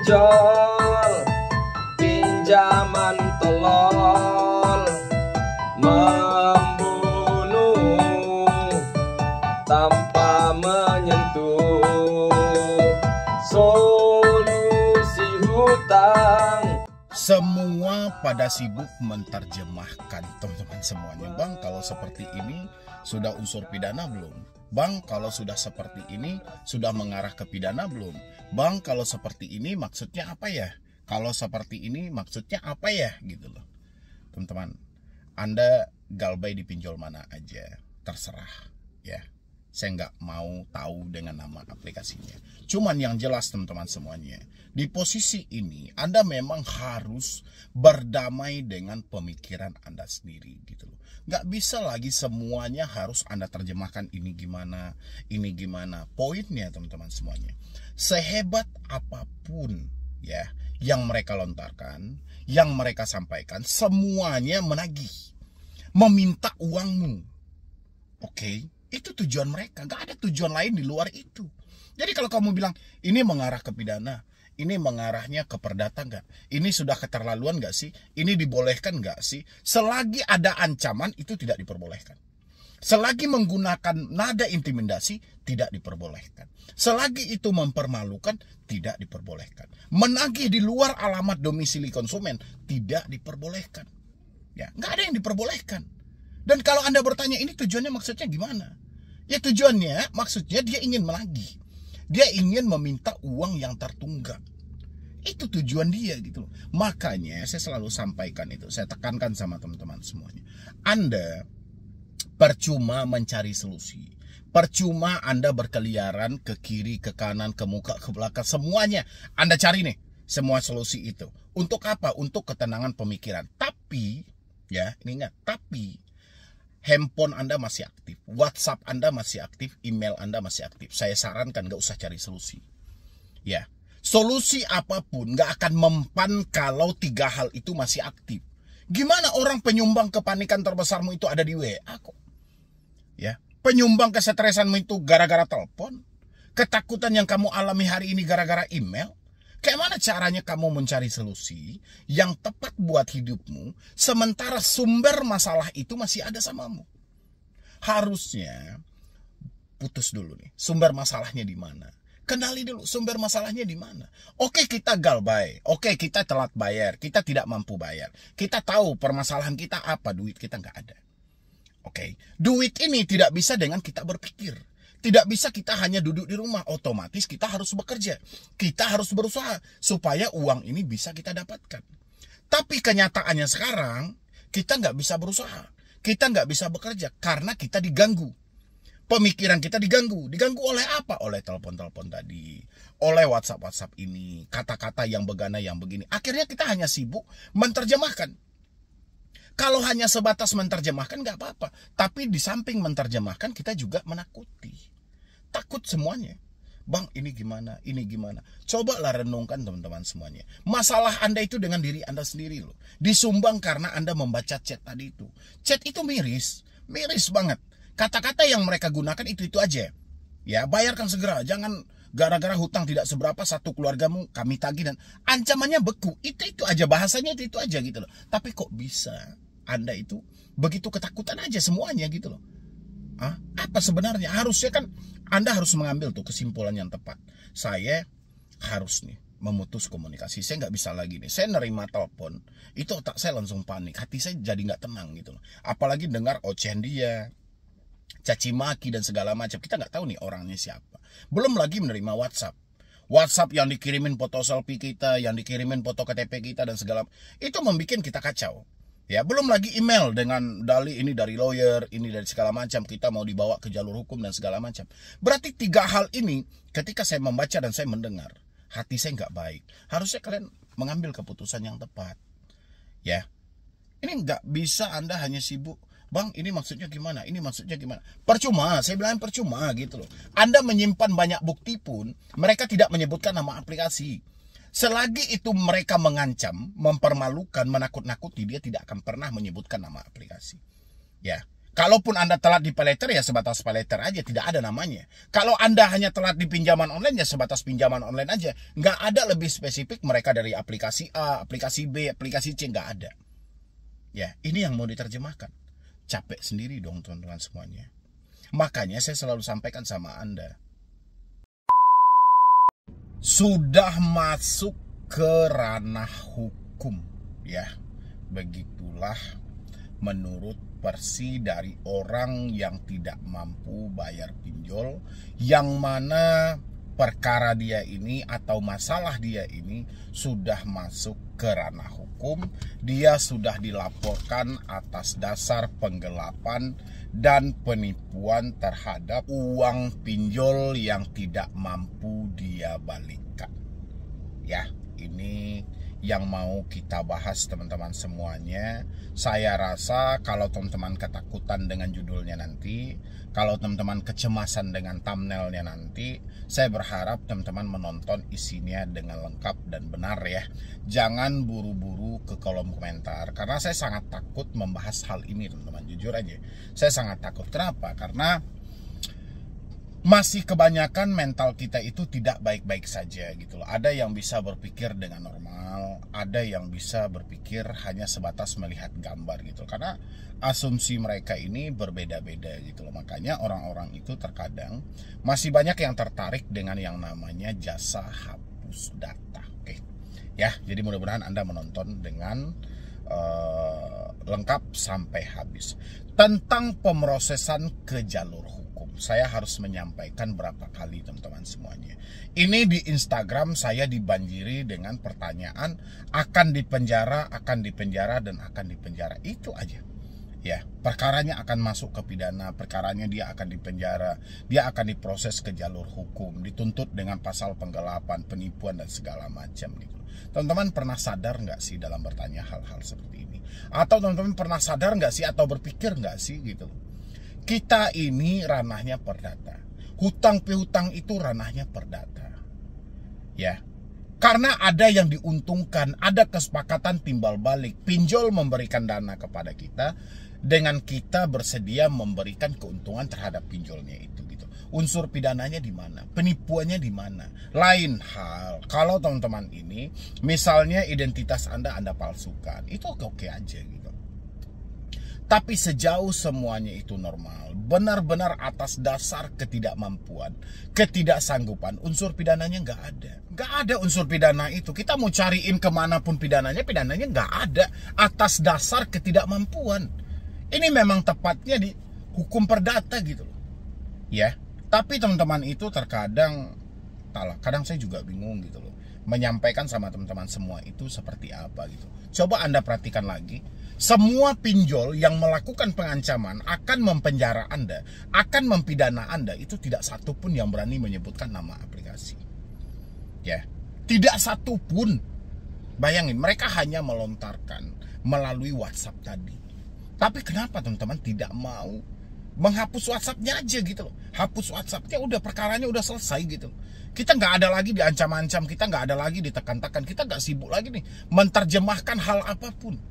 pinjol, pinjaman tolol, membunuh tanpa menyentuh, solusi hutang. Semua pada sibuk menerjemahkan, teman-teman semuanya. Bang, kalau seperti ini sudah unsur pidana belum? Bang, kalau sudah seperti ini sudah mengarah ke pidana belum? Bang, kalau seperti ini maksudnya apa ya? Kalau seperti ini maksudnya apa ya? Gitu loh. Teman-teman, Anda galbay di pinjol mana aja, terserah ya. Saya nggak mau tahu dengan nama aplikasinya. Cuman yang jelas teman-teman semuanya, di posisi ini Anda memang harus berdamai dengan pemikiran Anda sendiri gitu loh. Nggak bisa lagi semuanya harus Anda terjemahkan ini gimana, ini gimana. Poinnya teman-teman semuanya, sehebat apapun ya yang mereka lontarkan, yang mereka sampaikan, semuanya menagih, meminta uangmu. Oke? Itu tujuan mereka, gak ada tujuan lain di luar itu. Jadi kalau kamu bilang ini mengarah ke pidana, ini mengarahnya ke perdata gak? Ini sudah keterlaluan gak sih? Ini dibolehkan gak sih? Selagi ada ancaman itu tidak diperbolehkan. Selagi menggunakan nada intimidasi tidak diperbolehkan. Selagi itu mempermalukan tidak diperbolehkan. Menagih di luar alamat domisili konsumen tidak diperbolehkan. Ya, gak ada yang diperbolehkan. Dan kalau Anda bertanya ini tujuannya maksudnya gimana? Ya tujuannya maksudnya dia ingin menagih. Dia ingin meminta uang yang tertunggak. Itu tujuan dia gitu loh. Makanya saya selalu sampaikan itu. Saya tekankan sama teman-teman semuanya. Anda percuma mencari solusi. Percuma Anda berkeliaran ke kiri, ke kanan, ke muka, ke belakang. Semuanya Anda cari nih. Semua solusi itu. Untuk apa? Untuk ketenangan pemikiran. Tapi, ya ini ingat. Tapi handphone Anda masih aktif, WhatsApp Anda masih aktif, email Anda masih aktif. Saya sarankan gak usah cari solusi. Ya, solusi apapun gak akan mempan kalau 3 hal itu masih aktif. Gimana orang penyumbang kepanikan terbesarmu itu ada di WA kok? Ya, penyumbang kesetresanmu itu gara-gara telepon, ketakutan yang kamu alami hari ini gara-gara email. Kayak mana caranya kamu mencari solusi yang tepat buat hidupmu, sementara sumber masalah itu masih ada samamu? Harusnya putus dulu nih, sumber masalahnya di mana? Kenali dulu sumber masalahnya di mana. Oke, kita galbay, oke kita telat bayar, kita tidak mampu bayar. Kita tahu permasalahan kita apa, duit kita nggak ada. Oke, duit ini tidak bisa dengan kita berpikir. Tidak bisa kita hanya duduk di rumah, otomatis kita harus bekerja. Kita harus berusaha supaya uang ini bisa kita dapatkan. Tapi kenyataannya sekarang, kita nggak bisa berusaha. Kita nggak bisa bekerja karena kita diganggu. Pemikiran kita diganggu. Diganggu oleh apa? Oleh telepon-telepon tadi. Oleh WhatsApp-WhatsApp ini. Kata-kata yang begana, yang begini. Akhirnya kita hanya sibuk menerjemahkan. Kalau hanya sebatas menerjemahkan nggak apa-apa. Tapi di samping menerjemahkan kita juga menakuti. Takut semuanya. Bang, ini gimana? Ini gimana? Cobalah renungkan teman-teman semuanya. Masalah Anda itu dengan diri Anda sendiri loh. Disumbang karena Anda membaca chat tadi itu. Chat itu miris. Miris banget. Kata-kata yang mereka gunakan itu aja. Ya, bayarkan segera. Jangan gara-gara hutang tidak seberapa satu keluargamu kami tagih dan ancamannya beku. Itu aja. Bahasanya itu aja gitu loh. Tapi kok bisa Anda itu begitu ketakutan aja semuanya gitu loh. Apa sebenarnya? Harusnya kan Anda harus mengambil tuh kesimpulan yang tepat. Saya harus nih memutus komunikasi. Saya nggak bisa lagi nih. Saya nerima telepon, itu otak saya langsung panik. Hati saya jadi nggak tenang gitu loh. Apalagi dengar ocehan dia, caci maki dan segala macam. Kita nggak tahu nih orangnya siapa. Belum lagi menerima WhatsApp. WhatsApp yang dikirimin foto selfie kita, yang dikirimin foto KTP kita dan segala. Itu membuat kita kacau. Ya, belum lagi email dengan dalih ini dari lawyer, ini dari segala macam, kita mau dibawa ke jalur hukum dan segala macam. Berarti 3 hal ini ketika saya membaca dan saya mendengar, hati saya nggak baik. Harusnya kalian mengambil keputusan yang tepat. Ya, ini nggak bisa Anda hanya sibuk, Bang, ini maksudnya gimana? Ini maksudnya gimana? Percuma, saya bilang percuma gitu loh. Anda menyimpan banyak bukti pun, mereka tidak menyebutkan nama aplikasi. Selagi itu mereka mengancam, mempermalukan, menakut-nakuti, dia tidak akan pernah menyebutkan nama aplikasi. Ya, Kalaupun Anda telat di paylater ya sebatas paylater aja, tidak ada namanya. Kalau Anda hanya telat di pinjaman online ya sebatas pinjaman online aja. Nggak ada lebih spesifik mereka dari aplikasi A, aplikasi B, aplikasi C, nggak ada. Ya, ini yang mau diterjemahkan. Capek sendiri dong teman-teman semuanya. Makanya saya selalu sampaikan sama Anda. Sudah masuk ke ranah hukum, ya. Begitulah menurut versi dari orang yang tidak mampu bayar pinjol, yang mana perkara dia ini atau masalah dia ini sudah masuk ke ranah hukum. Dia sudah dilaporkan atas dasar penggelapan dan penipuan terhadap uang pinjol yang tidak mampu dia balikkan. Ya, ini yang mau kita bahas teman-teman semuanya. Saya rasa kalau teman-teman ketakutan dengan judulnya nanti, kalau teman-teman kecemasan dengan thumbnailnya nanti, saya berharap teman-teman menonton isinya dengan lengkap dan benar ya. Jangan buru-buru ke kolom komentar, karena saya sangat takut membahas hal ini teman-teman. Jujur aja, saya sangat takut. Kenapa? Karena masih kebanyakan mental kita itu tidak baik-baik saja gitu loh. Ada yang bisa berpikir dengan normal, ada yang bisa berpikir hanya sebatas melihat gambar gitu. Karena asumsi mereka ini berbeda-beda gitu loh. Makanya orang-orang itu terkadang masih banyak yang tertarik dengan yang namanya jasa hapus data. Oke. Ya, jadi mudah-mudahan Anda menonton dengan lengkap sampai habis. Tentang pemrosesan ke jalur hukum, saya harus menyampaikan berapa kali teman-teman semuanya. Ini di Instagram saya dibanjiri dengan pertanyaan akan dipenjara, dan akan dipenjara. Itu aja. Ya, perkaranya akan masuk ke pidana, perkaranya dia akan dipenjara, dia akan diproses ke jalur hukum, dituntut dengan pasal penggelapan, penipuan dan segala macam gitu. Teman-teman pernah sadar nggak sih dalam bertanya hal-hal seperti ini? Atau teman-teman pernah sadar nggak sih atau berpikir nggak sih gitu? Kita ini ranahnya perdata. Hutang piutang itu ranahnya perdata. Ya. Karena ada yang diuntungkan, ada kesepakatan timbal balik. Pinjol memberikan dana kepada kita dengan kita bersedia memberikan keuntungan terhadap pinjolnya itu gitu. Unsur pidananya di mana? Penipuannya di mana? Lain hal kalau teman-teman ini misalnya identitas Anda palsukan, itu oke aja gitu. Tapi sejauh semuanya itu normal, benar-benar atas dasar ketidakmampuan, ketidaksanggupan, unsur pidananya nggak ada. Nggak ada unsur pidana itu. Kita mau cariin kemanapun pidananya nggak ada. Atas dasar ketidakmampuan. Ini memang tepatnya di hukum perdata gitu loh. Ya, tapi teman-teman itu terkadang kadang saya juga bingung gitu loh. Menyampaikan sama teman-teman semua itu seperti apa gitu. Coba Anda perhatikan lagi. Semua pinjol yang melakukan pengancaman akan mempenjara Anda, akan mempidana Anda, itu tidak satu pun yang berani menyebutkan nama aplikasi. Ya, tidak satu pun. Bayangin, mereka hanya melontarkan melalui WhatsApp tadi. Tapi kenapa teman-teman tidak mau menghapus WhatsApp-nya aja gitu loh? Hapus WhatsApp-nya udah, perkaranya udah selesai gitu loh. Kita nggak ada lagi diancam-ancam, kita nggak ada lagi ditekan-tekan, kita nggak sibuk lagi nih menerjemahkan hal apapun.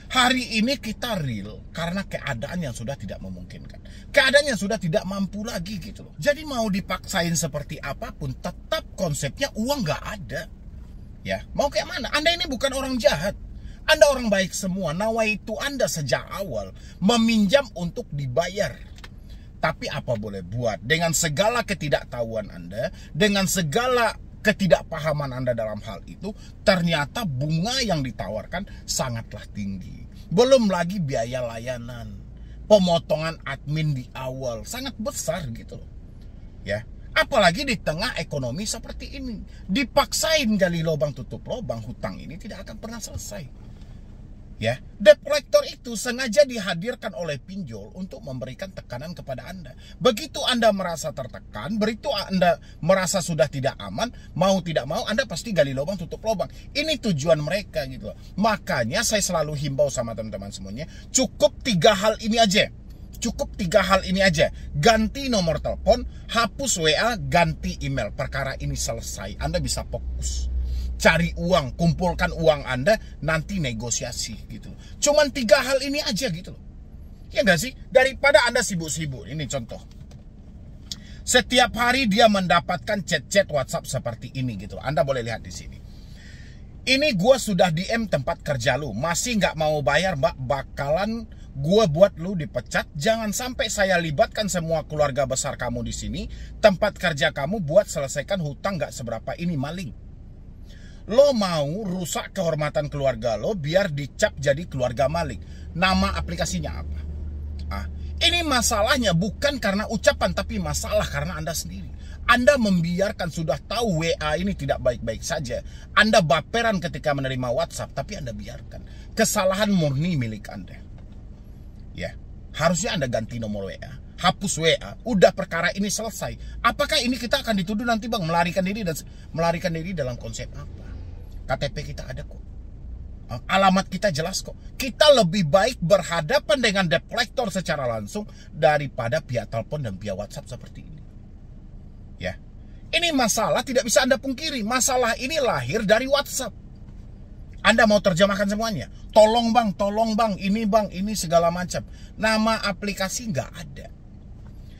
Hari ini kita real karena keadaan yang sudah tidak memungkinkan. Keadaan yang sudah tidak mampu lagi gitu loh. Jadi mau dipaksain seperti apapun, tetap konsepnya uang nggak ada. Ya, mau kayak mana? Anda ini bukan orang jahat. Anda orang baik semua. Nawaitu Anda sejak awal meminjam untuk dibayar. Tapi apa boleh buat, dengan segala ketidaktahuan Anda, dengan segala ketidakpahaman Anda dalam hal itu, ternyata bunga yang ditawarkan sangatlah tinggi. Belum lagi biaya layanan, pemotongan admin di awal sangat besar gitu loh. Ya, apalagi di tengah ekonomi seperti ini, dipaksain gali lubang tutup lubang, hutang ini tidak akan pernah selesai. Ya, debt collector itu sengaja dihadirkan oleh pinjol untuk memberikan tekanan kepada Anda. Begitu Anda merasa tertekan, begitu Anda merasa sudah tidak aman, mau tidak mau Anda pasti gali lubang tutup lubang. Ini tujuan mereka gitu. Makanya saya selalu himbau sama teman-teman semuanya, cukup 3 hal ini aja. Cukup 3 hal ini aja. Ganti nomor telepon, hapus WA, ganti email. Perkara ini selesai. Anda bisa fokus. Cari uang, kumpulkan uang Anda, nanti negosiasi gitu. Cuman 3 hal ini aja gitu loh. Ya nggak sih? Daripada Anda sibuk-sibuk. Ini contoh. Setiap hari dia mendapatkan chat-chat WhatsApp seperti ini gitu. Anda boleh lihat di sini. Ini gue sudah DM tempat kerja lu. Masih nggak mau bayar, mbak? Bakalan gue buat lu dipecat. Jangan sampai saya libatkan semua keluarga besar kamu di sini. Tempat kerja kamu buat selesaikan hutang nggak seberapa ini, maling. Lo mau rusak kehormatan keluarga lo biar dicap jadi keluarga maling. Nama aplikasinya apa? Ini masalahnya bukan karena ucapan, tapi masalah karena Anda sendiri. Anda membiarkan, sudah tahu WA ini tidak baik-baik saja. Anda baperan ketika menerima WhatsApp, tapi Anda biarkan. Kesalahan murni milik Anda. Ya, harusnya Anda ganti nomor WA, hapus WA, udah perkara ini selesai. Apakah ini kita akan dituduh nanti, Bang, melarikan diri dalam konsep apa? KTP kita ada kok. Alamat kita jelas kok. Kita lebih baik berhadapan dengan debt collector secara langsung daripada via telepon dan via WhatsApp seperti ini. Ya, ini masalah tidak bisa Anda pungkiri. Masalah ini lahir dari WhatsApp. Anda mau terjemahkan semuanya. Tolong bang, ini segala macam. Nama aplikasi nggak ada.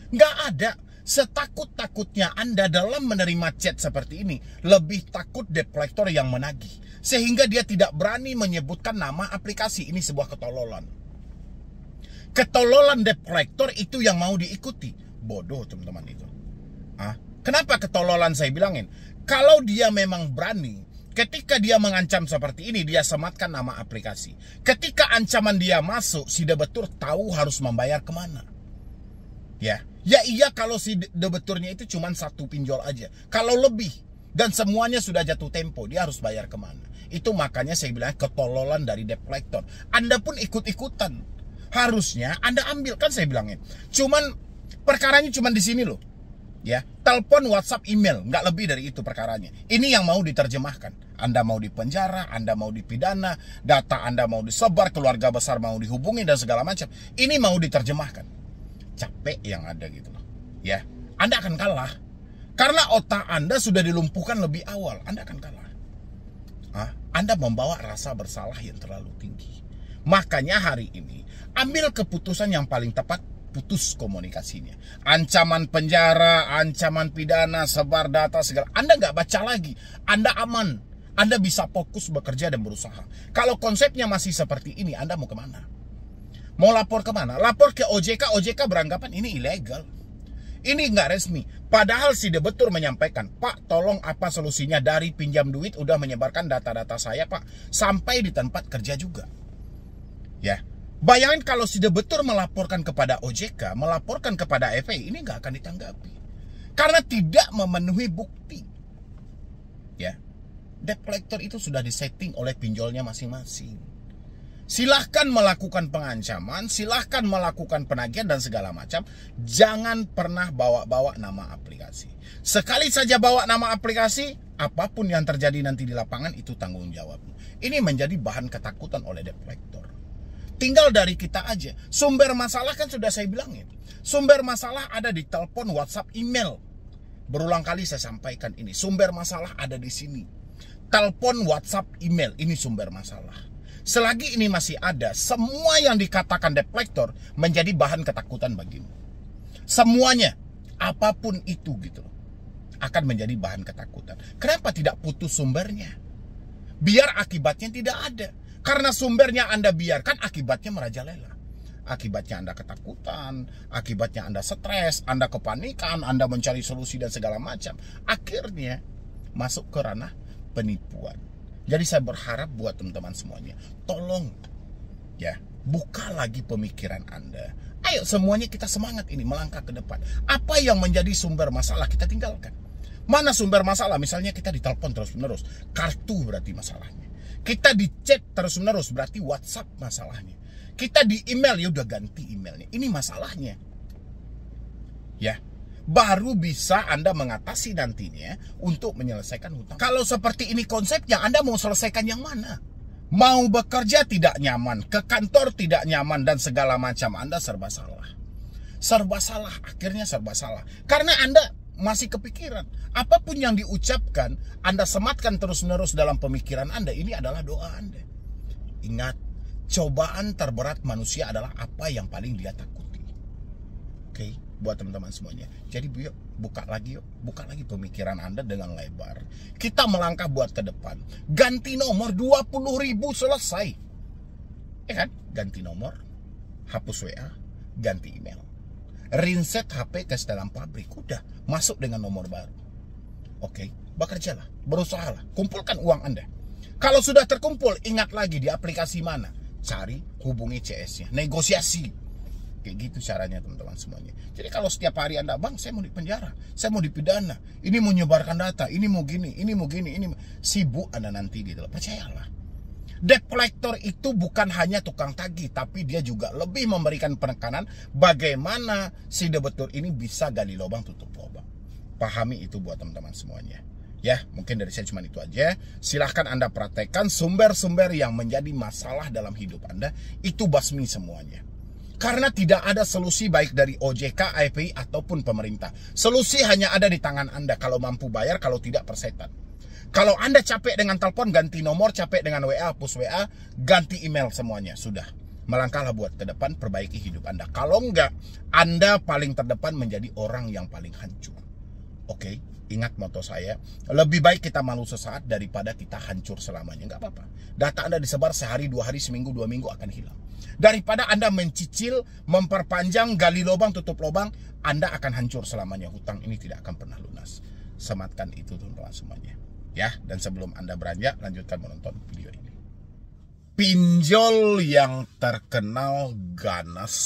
Nggak ada. Setakut-takutnya Anda dalam menerima chat seperti ini, lebih takut debt collector yang menagih. Sehingga dia tidak berani menyebutkan nama aplikasi. Ini sebuah ketololan. Ketololan debt collector itu yang mau diikuti. Bodoh teman-teman itu. Kenapa ketololan saya bilangin? Kalau dia memang berani, ketika dia mengancam seperti ini, dia sematkan nama aplikasi. Ketika ancaman dia masuk, si debetur tahu harus membayar kemana. Ya iya kalau si debeturnya itu cuma satu pinjol aja. Kalau lebih dan semuanya sudah jatuh tempo, dia harus bayar kemana. Itu makanya saya bilang ketololan dari debt collector. Anda pun ikut-ikutan. Harusnya Anda ambil, kan saya bilangin. Perkaranya cuman di sini loh. Ya, telepon, WhatsApp, email, nggak lebih dari itu perkaranya. Ini yang mau diterjemahkan. Anda mau dipenjara, Anda mau dipidana, data Anda mau disebar, keluarga besar mau dihubungi dan segala macam. Ini mau diterjemahkan. Capek yang ada gitu loh. Ya, Anda akan kalah. Karena otak Anda sudah dilumpuhkan lebih awal. Anda akan kalah. Anda membawa rasa bersalah yang terlalu tinggi. Makanya hari ini ambil keputusan yang paling tepat. Putus komunikasinya. Ancaman penjara, ancaman pidana, sebar data segala. Anda nggak baca lagi. Anda aman. Anda bisa fokus bekerja dan berusaha. Kalau konsepnya masih seperti ini, Anda mau kemana? Mau lapor kemana? Lapor ke OJK. OJK beranggapan ini ilegal. Ini nggak resmi. Padahal si debetur menyampaikan, Pak, tolong apa solusinya? Dari pinjam duit udah menyebarkan data-data saya, Pak, sampai di tempat kerja juga. Ya. Bayangin kalau si debetur melaporkan kepada OJK, melaporkan kepada FPI, ini nggak akan ditanggapi. Karena tidak memenuhi bukti. Ya, debt collector itu sudah disetting oleh pinjolnya masing-masing. Silahkan melakukan pengancaman, silahkan melakukan penagihan dan segala macam. Jangan pernah bawa-bawa nama aplikasi. Sekali saja bawa nama aplikasi, apapun yang terjadi nanti di lapangan itu tanggung jawabmu. Ini menjadi bahan ketakutan oleh debt collector. Tinggal dari kita aja. Sumber masalah kan sudah saya bilangin. Sumber masalah ada di telepon, WhatsApp, email. Berulang kali saya sampaikan ini. Sumber masalah ada di sini. Telepon, WhatsApp, email. Ini sumber masalah. Selagi ini masih ada, semua yang dikatakan debt collector menjadi bahan ketakutan bagimu. Semuanya, apapun itu gitu loh, akan menjadi bahan ketakutan. Kenapa tidak putus sumbernya? Biar akibatnya tidak ada. Karena sumbernya Anda biarkan, akibatnya merajalela. Akibatnya Anda ketakutan, akibatnya Anda stres, Anda kepanikan, Anda mencari solusi dan segala macam. Akhirnya masuk ke ranah penipuan. Jadi saya berharap buat teman-teman semuanya, tolong ya, buka lagi pemikiran Anda. Ayo semuanya kita semangat ini melangkah ke depan. Apa yang menjadi sumber masalah kita tinggalkan. Mana sumber masalah? Misalnya kita ditelepon terus-menerus, kartu berarti masalahnya. Kita di chat terus-menerus, berarti WhatsApp masalahnya. Kita di email, ya udah ganti emailnya. Ini masalahnya. Ya, baru bisa Anda mengatasi nantinya untuk menyelesaikan hutang. Kalau seperti ini konsepnya, Anda mau selesaikan yang mana? Mau bekerja tidak nyaman, ke kantor tidak nyaman, dan segala macam. Anda serba salah. Serba salah, akhirnya serba salah. Karena Anda masih kepikiran. Apapun yang diucapkan, Anda sematkan terus-menerus dalam pemikiran Anda. Ini adalah doa Anda. Ingat, cobaan terberat manusia adalah apa yang paling dia takuti. Oke, buat teman-teman semuanya. Jadi yuk, buka lagi pemikiran Anda dengan lebar. Kita melangkah buat ke depan. Ganti nomor 20.000 selesai. Ya kan? Ganti nomor, hapus WA, ganti email. Rinset HP ke dalam pabrik, udah masuk dengan nomor baru. Oke, bekerjalah, berusahalah, kumpulkan uang Anda. Kalau sudah terkumpul, ingat lagi di aplikasi mana, cari, hubungi CS-nya, negosiasi. Kayak gitu caranya teman-teman semuanya. Jadi kalau setiap hari Anda, bang, saya mau dipenjara, saya mau dipidana, ini mau nyebarkan data, ini mau gini, ini sibuk Anda nanti gitu loh. Percayalah. Debt collector itu bukan hanya tukang tagih, tapi dia juga lebih memberikan penekanan bagaimana si debitur ini bisa gali lubang tutup lubang. Pahami itu buat teman-teman semuanya. Ya, mungkin dari saya cuma itu aja. Silahkan Anda praktekkan sumber-sumber yang menjadi masalah dalam hidup Anda, itu basmi semuanya. Karena tidak ada solusi baik dari OJK, IPI, ataupun pemerintah. Solusi hanya ada di tangan Anda, kalau mampu bayar, kalau tidak persetan. Kalau Anda capek dengan telepon, ganti nomor, capek dengan WA, hapus WA, ganti email semuanya. Sudah, melangkahlah buat ke depan, perbaiki hidup Anda. Kalau enggak, Anda paling terdepan menjadi orang yang paling hancur. Oke, ingat moto saya, lebih baik kita malu sesaat daripada kita hancur selamanya. Enggak apa-apa. Data Anda disebar sehari, 2 hari, seminggu, 2 minggu akan hilang. Daripada Anda mencicil, memperpanjang, gali lubang, tutup lubang, Anda akan hancur selamanya. Hutang ini tidak akan pernah lunas. Sematkan itu teman-teman semuanya. Ya, dan sebelum Anda beranjak, lanjutkan menonton video ini. Pinjol yang terkenal ganas,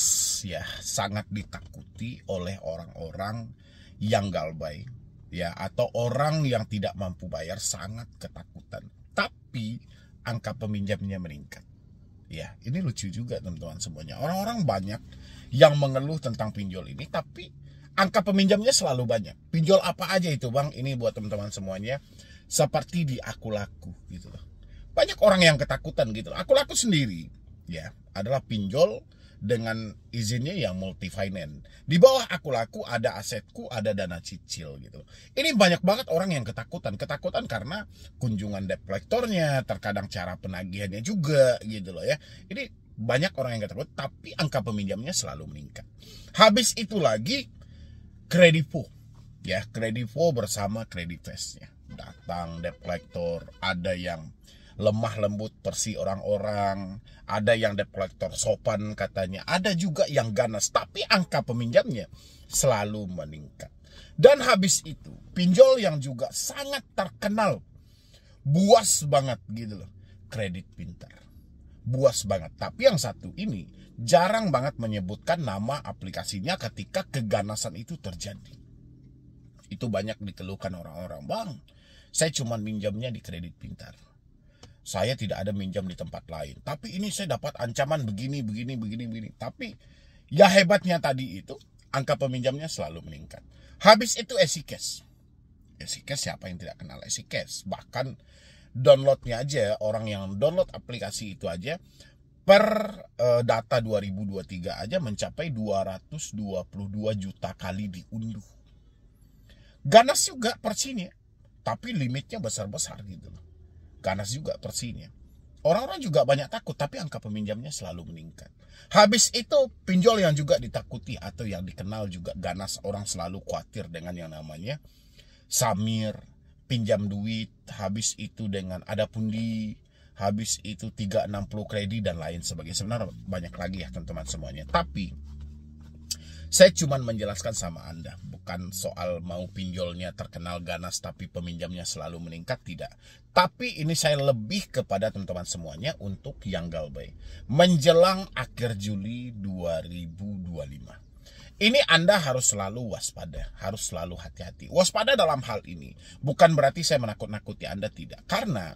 ya, sangat ditakuti oleh orang-orang yang galbay, ya, atau orang yang tidak mampu bayar, sangat ketakutan. Tapi angka peminjamnya meningkat. Ya, ini lucu juga teman-teman semuanya. Orang-orang banyak yang mengeluh tentang pinjol ini, tapi angka peminjamnya selalu banyak. Pinjol apa aja itu, bang? Ini buat teman-teman semuanya. Seperti di Akulaku gitu loh. Banyak orang yang ketakutan gitu loh. Akulaku sendiri ya adalah pinjol dengan izinnya yang multi finance. Di bawah Akulaku ada asetku, ada dana cicil gitu. Ini banyak banget orang yang ketakutan. Ketakutan karena kunjungan debt collectornya, terkadang cara penagihannya juga gitu loh ya. Ini banyak orang yang ketakutan, tapi angka peminjamnya selalu meningkat. Habis itu lagi Kredivo. Ya, Kredivo bersama Creditfast-nya. Datang debt collector, ada yang lemah lembut persi orang-orang, ada yang debt collector sopan katanya, ada juga yang ganas, tapi angka peminjamnya selalu meningkat. Dan habis itu, pinjol yang juga sangat terkenal, buas banget gitu loh, Kredit Pintar. Buas banget, tapi yang satu ini jarang banget menyebutkan nama aplikasinya ketika keganasan itu terjadi. Itu banyak dikeluhkan orang-orang, bang, saya cuma minjamnya di Kredit Pintar. Saya tidak ada minjam di tempat lain. Tapi ini saya dapat ancaman begini. Tapi ya hebatnya tadi itu, angka peminjamnya selalu meningkat. Habis itu EasyCash. EasyCash, siapa yang tidak kenal EasyCash? Bahkan downloadnya aja, orang yang download aplikasi itu aja, per data 2023 aja mencapai 222 juta kali diunduh. Ganas juga persinya. Tapi limitnya besar-besar gitu loh. Ganas juga persinya. Orang-orang juga banyak takut, tapi angka peminjamnya selalu meningkat. Habis itu pinjol yang juga ditakuti atau yang dikenal juga ganas, orang selalu khawatir dengan yang namanya Samir, pinjam duit, habis itu dengan ada pundi, habis itu 360 kredit dan lain sebagainya. Sebenarnya banyak lagi ya teman-teman semuanya. Tapi saya cuma menjelaskan sama Anda, bukan soal mau pinjolnya terkenal ganas tapi peminjamnya selalu meningkat, tidak. Tapi ini saya lebih kepada teman-teman semuanya untuk yang galbay. Menjelang akhir Juli 2025. Ini Anda harus selalu waspada, harus selalu hati-hati. Waspada dalam hal ini bukan berarti saya menakut-nakuti Anda, tidak. Karena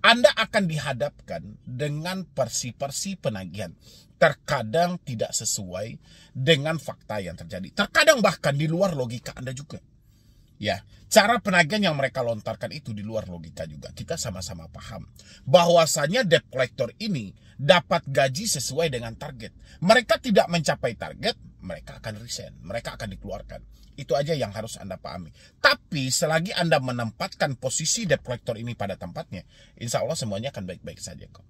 Anda akan dihadapkan dengan persi-persi penagihan. Terkadang tidak sesuai dengan fakta yang terjadi. Terkadang bahkan di luar logika Anda juga. Ya, cara penagihan yang mereka lontarkan itu di luar logika juga. Kita sama-sama paham bahwasanya debt collector ini dapat gaji sesuai dengan target. Mereka tidak mencapai target, mereka akan resign, mereka akan dikeluarkan. Itu aja yang harus Anda pahami. Tapi selagi Anda menempatkan posisi debt collector ini pada tempatnya, insya Allah semuanya akan baik-baik saja kok.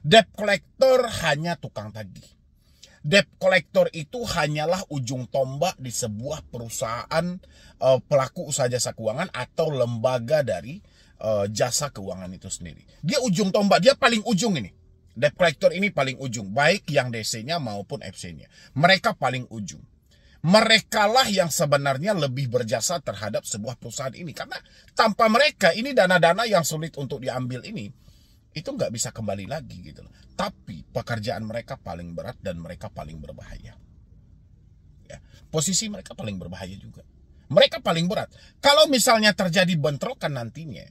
Debt collector hanya tukang tagih. Debt collector itu hanyalah ujung tombak di sebuah perusahaan pelaku usaha jasa keuangan atau lembaga dari jasa keuangan itu sendiri. Dia ujung tombak, dia paling ujung ini. Debt collector ini paling ujung, baik yang DC-nya maupun FC-nya. Mereka paling ujung. Merekalah yang sebenarnya lebih berjasa terhadap sebuah perusahaan ini. Karena tanpa mereka, ini dana-dana yang sulit untuk diambil ini, itu nggak bisa kembali lagi gitu loh. Tapi pekerjaan mereka paling berat dan mereka paling berbahaya. Ya, posisi mereka paling berbahaya juga. Mereka paling berat. Kalau misalnya terjadi bentrokan nantinya,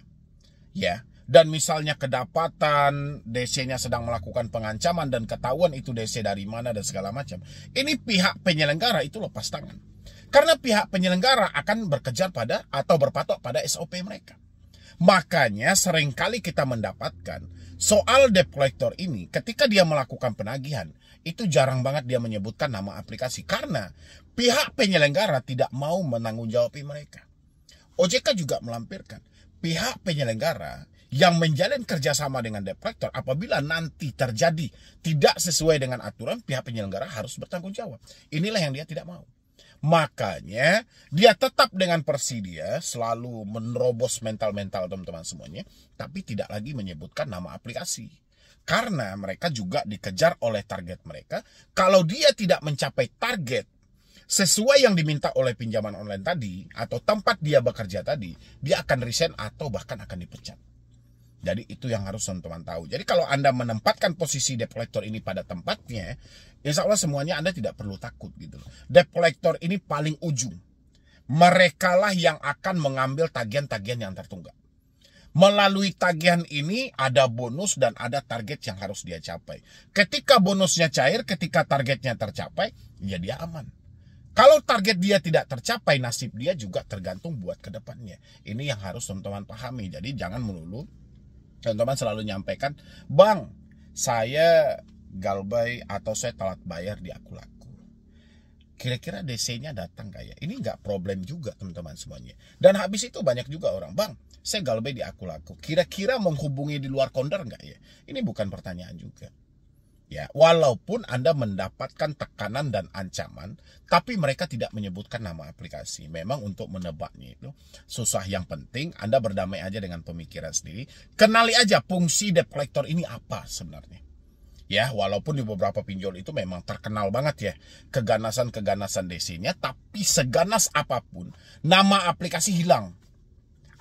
ya, dan misalnya kedapatan DC-nya sedang melakukan pengancaman dan ketahuan itu DC dari mana dan segala macam, ini pihak penyelenggara itu lepas tangan. Karena pihak penyelenggara akan berkejar pada atau berpatok pada SOP mereka. Makanya seringkali kita mendapatkan soal debt collector ini ketika dia melakukan penagihan, itu jarang banget dia menyebutkan nama aplikasi karena pihak penyelenggara tidak mau menanggungjawabkan mereka. OJK juga melampirkan pihak penyelenggara yang menjalin kerjasama dengan debt collector apabila nanti terjadi tidak sesuai dengan aturan, pihak penyelenggara harus bertanggung jawab. Inilah yang dia tidak mau. Makanya dia tetap dengan persidia selalu menerobos mental-mental teman-teman semuanya, tapi tidak lagi menyebutkan nama aplikasi. Karena mereka juga dikejar oleh target mereka. Kalau dia tidak mencapai target sesuai yang diminta oleh pinjaman online tadi atau tempat dia bekerja tadi, dia akan resign atau bahkan akan dipecat. Jadi itu yang harus teman-teman tahu. Jadi kalau Anda menempatkan posisi debt collector ini pada tempatnya, insya Allah semuanya Anda tidak perlu takut gitu. Debt collector ini paling ujung. Merekalah yang akan mengambil tagihan-tagihan yang tertunggak. Melalui tagihan ini ada bonus dan ada target yang harus dia capai. Ketika bonusnya cair, ketika targetnya tercapai, ya dia aman. Kalau target dia tidak tercapai, nasib dia juga tergantung buat ke depannya. Ini yang harus teman-teman pahami. Jadi jangan melulu teman-teman selalu nyampaikan, "Bang, saya galbay atau saya telat bayar di aku laku. Kira-kira DC-nya datang gak ya?" Ini nggak problem juga teman-teman semuanya. Dan habis itu banyak juga orang, "Bang, saya galbay di aku laku. Kira-kira menghubungi di luar konder nggak ya?" Ini bukan pertanyaan juga. Ya, walaupun Anda mendapatkan tekanan dan ancaman, tapi mereka tidak menyebutkan nama aplikasi. Memang untuk menebaknya itu susah. Yang penting Anda berdamai aja dengan pemikiran sendiri. Kenali aja fungsi debt collector ini apa sebenarnya. Ya, walaupun di beberapa pinjol itu memang terkenal banget ya keganasan-keganasan DC-nya, tapi seganas apapun nama aplikasi hilang.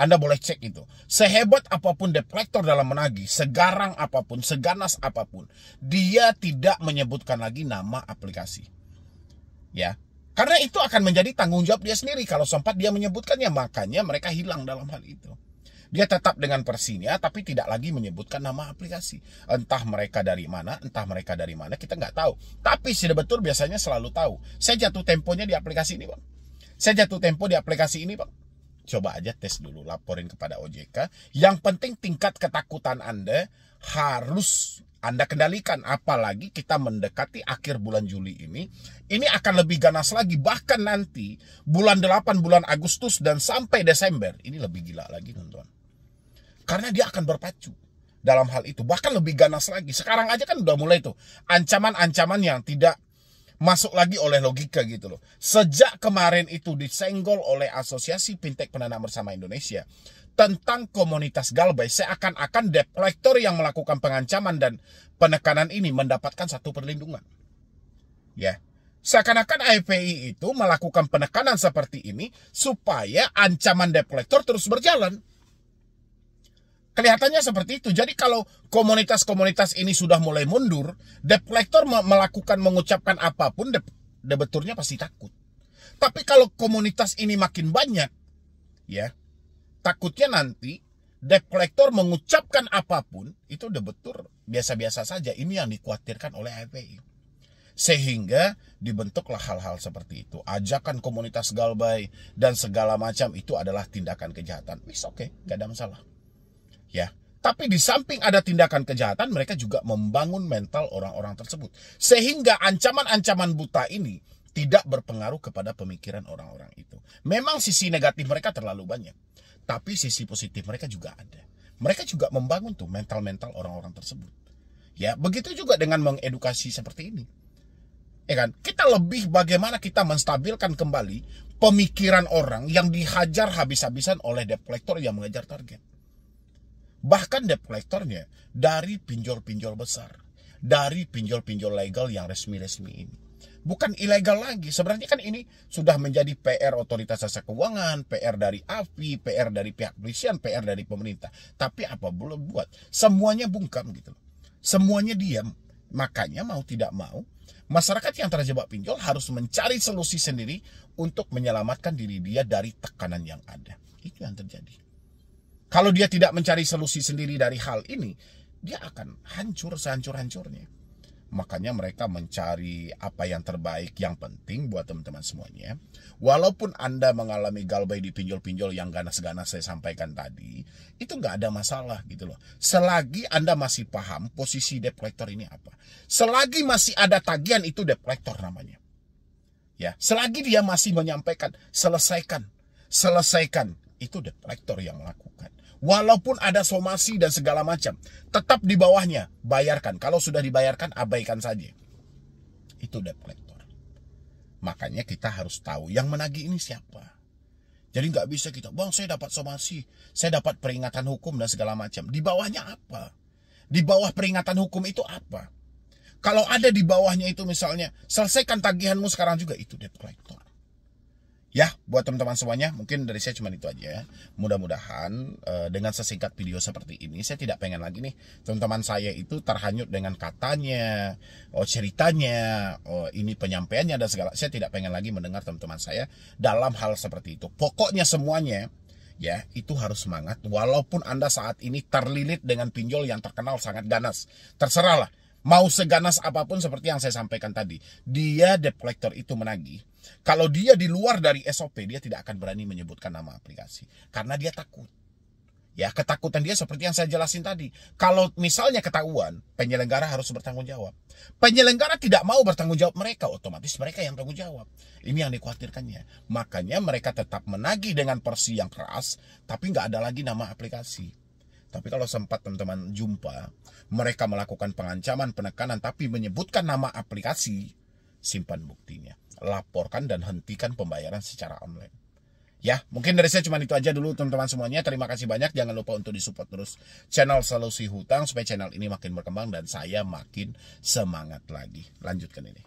Anda boleh cek itu. Sehebat apapun debt collector dalam menagih, segarang apapun, seganas apapun, dia tidak menyebutkan lagi nama aplikasi. Ya, karena itu akan menjadi tanggung jawab dia sendiri kalau sempat dia menyebutkannya. Makanya mereka hilang dalam hal itu. Dia tetap dengan versinya, tapi tidak lagi menyebutkan nama aplikasi. Entah mereka dari mana, kita nggak tahu. Tapi sudah betul biasanya selalu tahu. Saya jatuh temponya di aplikasi ini, Bang. Saya jatuh tempo di aplikasi ini, Bang. Coba aja tes dulu, laporin kepada OJK. Yang penting tingkat ketakutan Anda harus Anda kendalikan. Apalagi kita mendekati akhir bulan Juli ini. Ini akan lebih ganas lagi. Bahkan nanti bulan 8, bulan Agustus dan sampai Desember. Ini lebih gila lagi teman-teman. Karena dia akan berpacu dalam hal itu. Bahkan lebih ganas lagi. Sekarang aja kan udah mulai tuh ancaman-ancaman yang tidak masuk lagi oleh logika gitu loh. Sejak kemarin itu disenggol oleh Asosiasi Fintech Pendanaan Bersama Indonesia tentang komunitas galbay, seakan-akan debt collector yang melakukan pengancaman dan penekanan ini mendapatkan satu perlindungan. Ya, seakan-akan AFPI itu melakukan penekanan seperti ini supaya ancaman debt collector terus berjalan. Kelihatannya seperti itu. Jadi kalau komunitas-komunitas ini sudah mulai mundur, debt collector mengucapkan apapun, debeturnya pasti takut. Tapi kalau komunitas ini makin banyak, ya, takutnya nanti debt collector mengucapkan apapun, itu debetur biasa-biasa saja. Ini yang dikhawatirkan oleh AFPI. Sehingga dibentuklah hal-hal seperti itu. Ajakan komunitas galbay dan segala macam itu adalah tindakan kejahatan. Oke, gak ada masalah. Ya, tapi di samping ada tindakan kejahatan, mereka juga membangun mental orang-orang tersebut. Sehingga ancaman-ancaman buta ini tidak berpengaruh kepada pemikiran orang-orang itu. Memang sisi negatif mereka terlalu banyak, tapi sisi positif mereka juga ada. Mereka juga membangun tuh mental-mental orang-orang tersebut. Ya, begitu juga dengan mengedukasi seperti ini. Ya kan? Kita lebih bagaimana kita menstabilkan kembali pemikiran orang yang dihajar habis-habisan oleh debt collector yang mengejar target. Bahkan debt collectornya dari pinjol-pinjol besar, dari pinjol-pinjol legal yang resmi-resmi ini. Bukan ilegal lagi. Sebenarnya kan ini sudah menjadi PR otoritas jasa keuangan, PR dari AFI, PR dari pihak kepolisian, PR dari pemerintah. Tapi apa belum buat? Semuanya bungkam gitu loh. Semuanya diam. Makanya mau tidak mau, masyarakat yang terjebak pinjol harus mencari solusi sendiri untuk menyelamatkan diri dia dari tekanan yang ada. Itu yang terjadi. Kalau dia tidak mencari solusi sendiri dari hal ini, dia akan hancur sehancur-hancurnya. Makanya mereka mencari apa yang terbaik, yang penting buat teman-teman semuanya. Walaupun Anda mengalami galbay di pinjol-pinjol yang ganas-ganas saya sampaikan tadi, itu nggak ada masalah gitu loh. Selagi Anda masih paham posisi debt collector ini apa. Selagi masih ada tagihan, itu debt collector namanya. Ya, selagi dia masih menyampaikan selesaikan, itu debt collector yang melakukan. Walaupun ada somasi dan segala macam, tetap di bawahnya bayarkan. Kalau sudah dibayarkan, abaikan saja. Itu debt collector. Makanya kita harus tahu yang menagih ini siapa. Jadi nggak bisa kita, bang saya dapat somasi, saya dapat peringatan hukum dan segala macam. Di bawahnya apa? Di bawah peringatan hukum itu apa? Kalau ada di bawahnya itu misalnya, selesaikan tagihanmu sekarang juga, itu debt collector. Ya, buat teman-teman semuanya, mungkin dari saya cuma itu aja. Mudah-mudahan dengan sesingkat video seperti ini, saya tidak pengen lagi nih teman-teman saya itu terhanyut dengan katanya, ceritanya, ini penyampaiannya dan segala. Saya tidak pengen lagi mendengar teman-teman saya dalam hal seperti itu. Pokoknya semuanya, ya, itu harus semangat. Walaupun Anda saat ini terlilit dengan pinjol yang terkenal sangat ganas, terserahlah. Mau seganas apapun seperti yang saya sampaikan tadi, dia debt collector itu menagih. Kalau dia di luar dari SOP, dia tidak akan berani menyebutkan nama aplikasi. Karena dia takut. Ya, ketakutan dia seperti yang saya jelasin tadi. Kalau misalnya ketahuan, penyelenggara harus bertanggung jawab. Penyelenggara tidak mau bertanggung jawab mereka, otomatis mereka yang tanggung jawab. Ini yang dikhawatirkannya. Makanya mereka tetap menagih dengan porsi yang keras, tapi nggak ada lagi nama aplikasi. Tapi kalau sempat teman-teman jumpa, mereka melakukan pengancaman, penekanan, tapi menyebutkan nama aplikasi, simpan buktinya. Laporkan dan hentikan pembayaran secara online. Ya, mungkin dari saya cuma itu aja dulu teman-teman semuanya. Terima kasih banyak. Jangan lupa untuk disupport terus channel Solusi Hutang supaya channel ini makin berkembang dan saya makin semangat lagi. Lanjutkan ini.